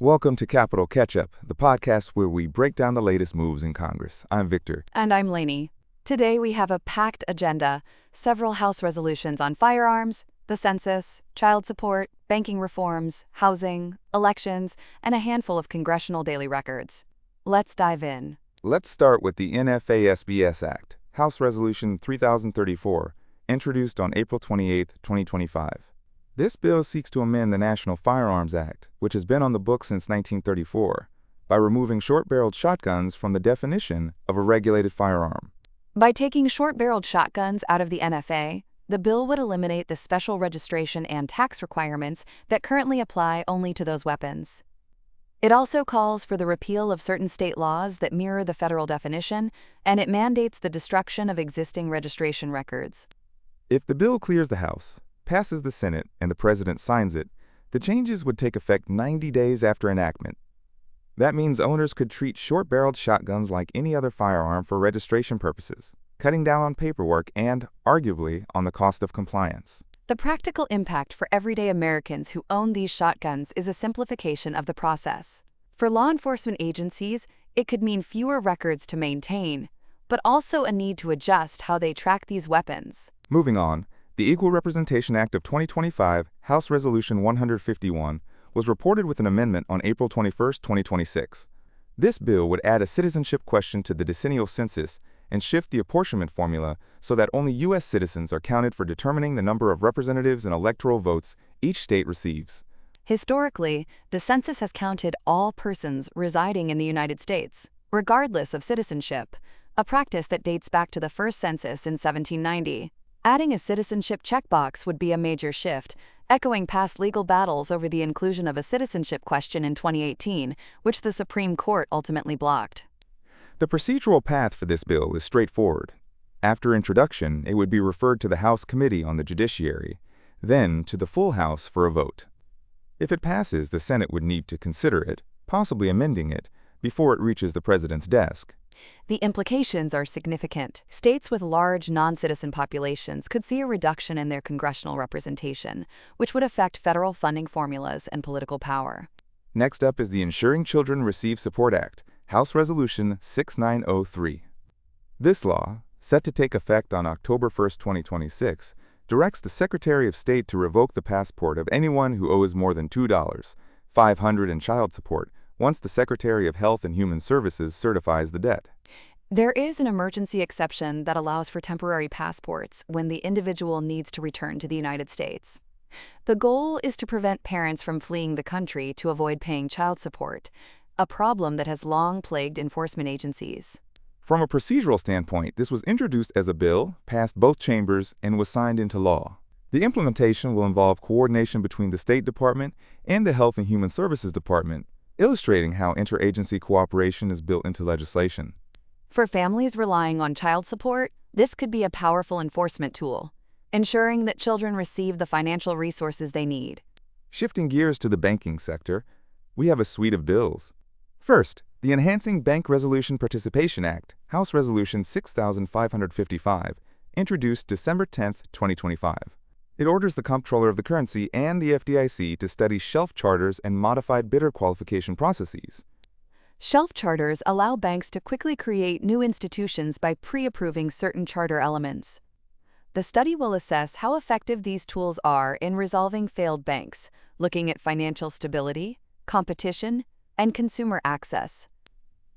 Welcome to Capital Catch-Up, the podcast where we break down the latest moves in Congress. I'm Victor. And I'm Lainey. Today we have a packed agenda, several House resolutions on firearms, the census, child support, banking reforms, housing, elections, and a handful of congressional daily records. Let's dive in. Let's start with the NFASBS Act, House Resolution 3034, introduced on April 28, 2025. This bill seeks to amend the National Firearms Act, which has been on the books since 1934, by removing short-barreled shotguns from the definition of a regulated firearm. By taking short-barreled shotguns out of the NFA, the bill would eliminate the special registration and tax requirements that currently apply only to those weapons. It also calls for the repeal of certain state laws that mirror the federal definition, and it mandates the destruction of existing registration records. If the bill clears the House, passes the Senate, and the President signs it, the changes would take effect 90 days after enactment. That means owners could treat short-barreled shotguns like any other firearm for registration purposes, cutting down on paperwork and, arguably, on the cost of compliance. The practical impact for everyday Americans who own these shotguns is a simplification of the process. For law enforcement agencies, it could mean fewer records to maintain, but also a need to adjust how they track these weapons. Moving on, the Equal Representation Act of 2025, House Resolution 151, was reported with an amendment on April 21, 2026. This bill would add a citizenship question to the decennial census and shift the apportionment formula so that only U.S. citizens are counted for determining the number of representatives and electoral votes each state receives. Historically, the census has counted all persons residing in the United States, regardless of citizenship, a practice that dates back to the first census in 1790. Adding a citizenship checkbox would be a major shift, echoing past legal battles over the inclusion of a citizenship question in 2018, which the Supreme Court ultimately blocked. The procedural path for this bill is straightforward. After introduction, it would be referred to the House Committee on the Judiciary, then to the full House for a vote. If it passes, the Senate would need to consider it, possibly amending it, before it reaches the President's desk. The implications are significant. States with large non-citizen populations could see a reduction in their congressional representation, which would affect federal funding formulas and political power. Next up is the Ensuring Children Receive Support Act, House Resolution 6903. This law, set to take effect on October 1, 2026, directs the Secretary of State to revoke the passport of anyone who owes more than $2, $500 in child support, once the Secretary of Health and Human Services certifies the debt. There is an emergency exception that allows for temporary passports when the individual needs to return to the United States. The goal is to prevent parents from fleeing the country to avoid paying child support, a problem that has long plagued enforcement agencies. From a procedural standpoint, this was introduced as a bill, passed both chambers, and was signed into law. The implementation will involve coordination between the State Department and the Health and Human Services Department, illustrating how interagency cooperation is built into legislation. For families relying on child support, this could be a powerful enforcement tool, ensuring that children receive the financial resources they need. Shifting gears to the banking sector, we have a suite of bills. First, the Enhancing Bank Resolution Participation Act, House Resolution 6555, introduced December 10, 2025. It orders the Comptroller of the Currency and the FDIC to study shelf charters and modified bidder qualification processes. Shelf charters allow banks to quickly create new institutions by pre-approving certain charter elements. The study will assess how effective these tools are in resolving failed banks, looking at financial stability, competition, and consumer access.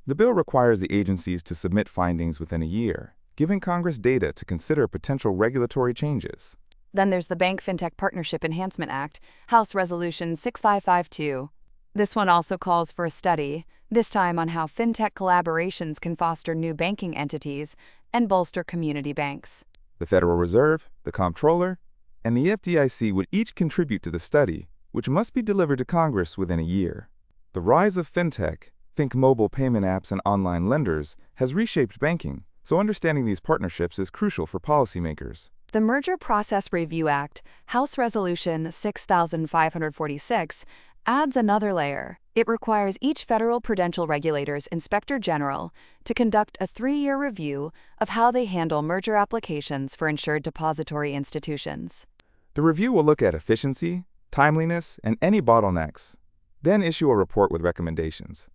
The bill requires the agencies to submit findings within a year, giving Congress data to consider potential regulatory changes. Then there's the Bank Fintech Partnership Enhancement Act, House Resolution 6552. This one also calls for a study, this time on how fintech collaborations can foster new banking entities and bolster community banks. The Federal Reserve, the Comptroller, and the FDIC would each contribute to the study, which must be delivered to Congress within a year. The rise of fintech, think mobile payment apps and online lenders, has reshaped banking, so understanding these partnerships is crucial for policymakers. The Merger Process Review Act, House Resolution 6546, adds another layer. It requires each federal prudential regulator's Inspector General to conduct a 3-year review of how they handle merger applications for insured depository institutions. The review will look at efficiency, timeliness, and any bottlenecks. then issue a report with recommendations.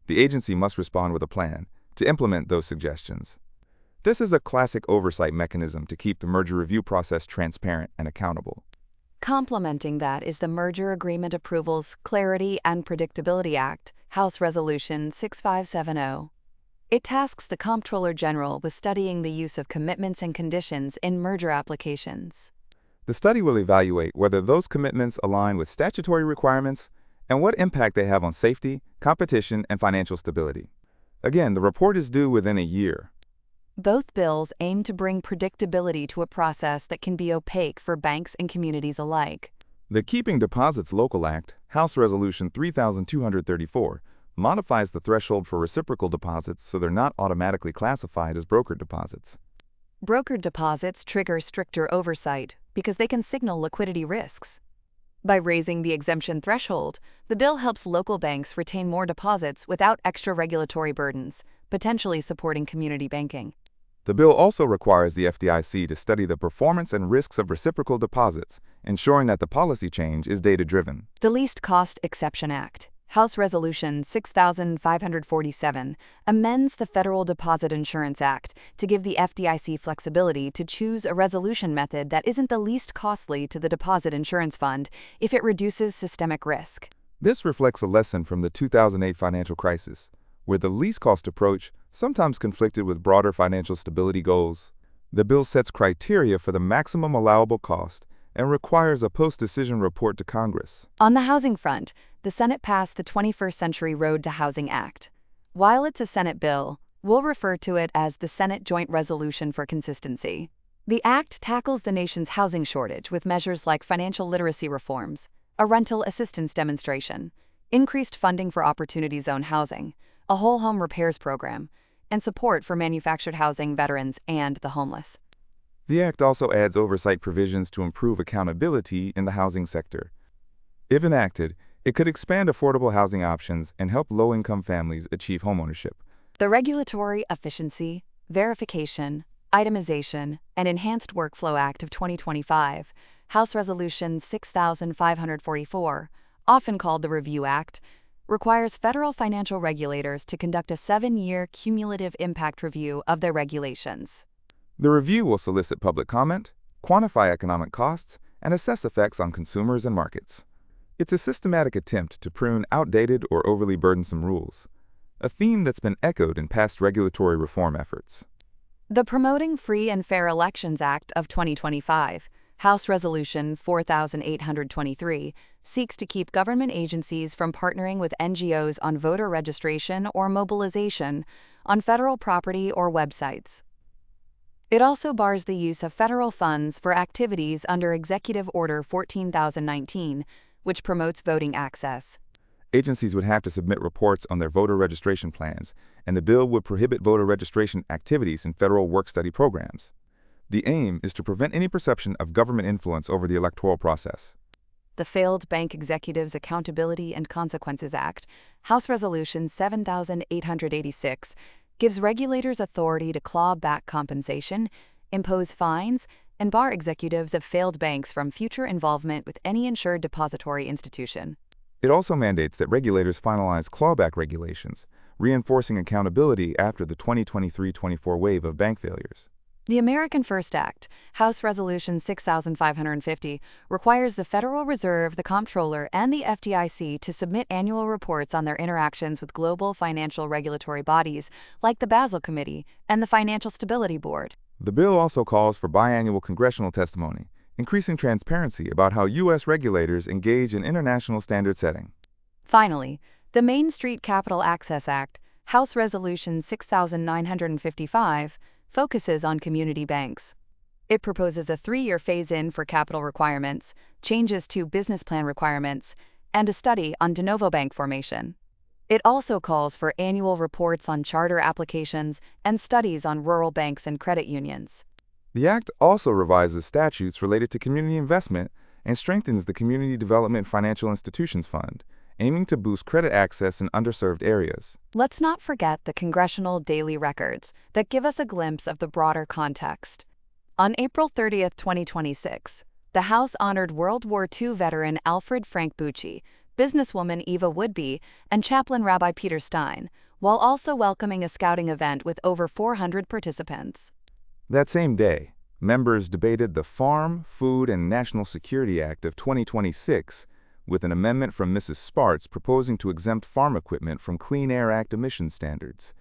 The agency must respond with a plan to implement those suggestions. This is a classic oversight mechanism to keep the merger review process transparent and accountable. Complementing that is the Merger Agreement Approvals Clarity and Predictability Act, House Resolution 6570. It tasks the Comptroller General with studying the use of commitments and conditions in merger applications. The study will evaluate whether those commitments align with statutory requirements and what impact they have on safety, competition, and financial stability. Again, the report is due within a year. Both bills aim to bring predictability to a process that can be opaque for banks and communities alike. The Keeping Deposits Local Act, House Resolution 3234, modifies the threshold for reciprocal deposits so they're not automatically classified as brokered deposits. Brokered deposits trigger stricter oversight because they can signal liquidity risks. By raising the exemption threshold, the bill helps local banks retain more deposits without extra regulatory burdens, potentially supporting community banking. The bill also requires the FDIC to study the performance and risks of reciprocal deposits, ensuring that the policy change is data-driven. The Least Cost Exception Act, House Resolution 6547, amends the Federal Deposit Insurance Act to give the FDIC flexibility to choose a resolution method that isn't the least costly to the Deposit Insurance Fund if it reduces systemic risk. This reflects a lesson from the 2008 financial crisis, where the least cost approach sometimes conflicted with broader financial stability goals. The bill sets criteria for the maximum allowable cost and requires a post-decision report to Congress. On the housing front, the Senate passed the 21st Century Road to Housing Act. While it's a Senate bill, we'll refer to it as the Senate Joint Resolution for consistency. The act tackles the nation's housing shortage with measures like financial literacy reforms, a rental assistance demonstration, increased funding for Opportunity Zone housing, a whole home repairs program, and support for manufactured housing, veterans, and the homeless. The act also adds oversight provisions to improve accountability in the housing sector. If enacted, it could expand affordable housing options and help low-income families achieve homeownership. The Regulatory Efficiency, Verification, Itemization, and Enhanced Workflow Act of 2025, House Resolution 6544, often called the Review Act, requires federal financial regulators to conduct a 7-year cumulative impact review of their regulations. The review will solicit public comment, quantify economic costs, and assess effects on consumers and markets. It's a systematic attempt to prune outdated or overly burdensome rules, a theme that's been echoed in past regulatory reform efforts. The Promoting Free and Fair Elections Act of 2025, House Resolution 4823, seeks to keep government agencies from partnering with NGOs on voter registration or mobilization on federal property or websites. It also bars the use of federal funds for activities under Executive Order 14019, which promotes voting access. Agencies would have to submit reports on their voter registration plans, and the bill would prohibit voter registration activities in federal work-study programs. The aim is to prevent any perception of government influence over the electoral process. The Failed Bank Executives Accountability and Consequences Act, House Resolution 7886, gives regulators authority to claw back compensation, impose fines, and bar executives of failed banks from future involvement with any insured depository institution. It also mandates that regulators finalize clawback regulations, reinforcing accountability after the 2023-24 wave of bank failures. The American First Act, House Resolution 6550, requires the Federal Reserve, the Comptroller, and the FDIC to submit annual reports on their interactions with global financial regulatory bodies like the Basel Committee and the Financial Stability Board. The bill also calls for biannual congressional testimony, increasing transparency about how U.S. regulators engage in international standard setting. Finally, the Main Street Capital Access Act, House Resolution 6955, focuses on community banks. It proposes a 3-year phase-in for capital requirements, changes to business plan requirements, and a study on de novo bank formation. It also calls for annual reports on charter applications and studies on rural banks and credit unions. The Act also revises statutes related to community investment and strengthens the Community Development Financial Institutions Fund, aiming to boost credit access in underserved areas. Let's not forget the congressional daily records that give us a glimpse of the broader context. On April 30, 2026, the House honored World War II veteran Alfred Frank Bucci, businesswoman Eva Woodby, and chaplain Rabbi Peter Stein, while also welcoming a scouting event with over 400 participants. That same day, members debated the Farm, Food, and National Security Act of 2026, with an amendment from Mrs. Spartz proposing to exempt farm equipment from Clean Air Act emission standards,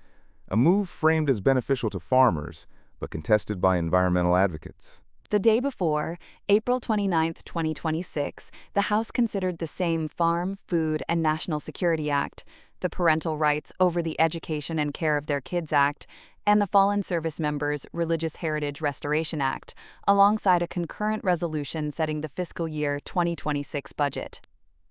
a move framed as beneficial to farmers, but contested by environmental advocates. The day before, April 29, 2026, the House considered the same Farm, Food, and National Security Act, the Parental Rights over the Education and Care of Their Kids Act, and the Fallen Service Members' Religious Heritage Restoration Act, alongside a concurrent resolution setting the fiscal year 2026 budget.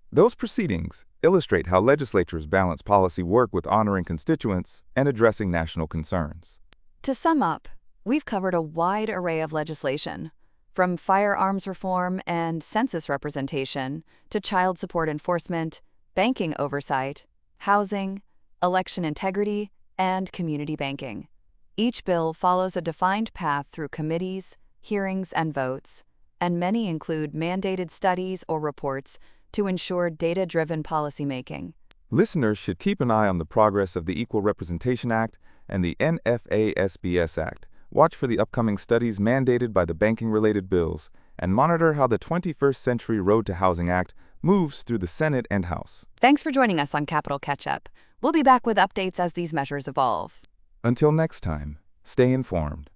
Those proceedings illustrate how legislatures balance policy work with honoring constituents and addressing national concerns. To sum up, we've covered a wide array of legislation, from firearms reform and census representation to child support enforcement, banking oversight, housing, election integrity, and community banking. Each bill follows a defined path through committees, hearings, and votes, and many include mandated studies or reports to ensure data-driven policymaking. Listeners should keep an eye on the progress of the Equal Representation Act and the NFASBS Act, watch for the upcoming studies mandated by the banking-related bills, and monitor how the 21st Century Road to Housing Act moves through the Senate and House. Thanks for joining us on Capital Catch-Up. We'll be back with updates as these measures evolve. Until next time, stay informed.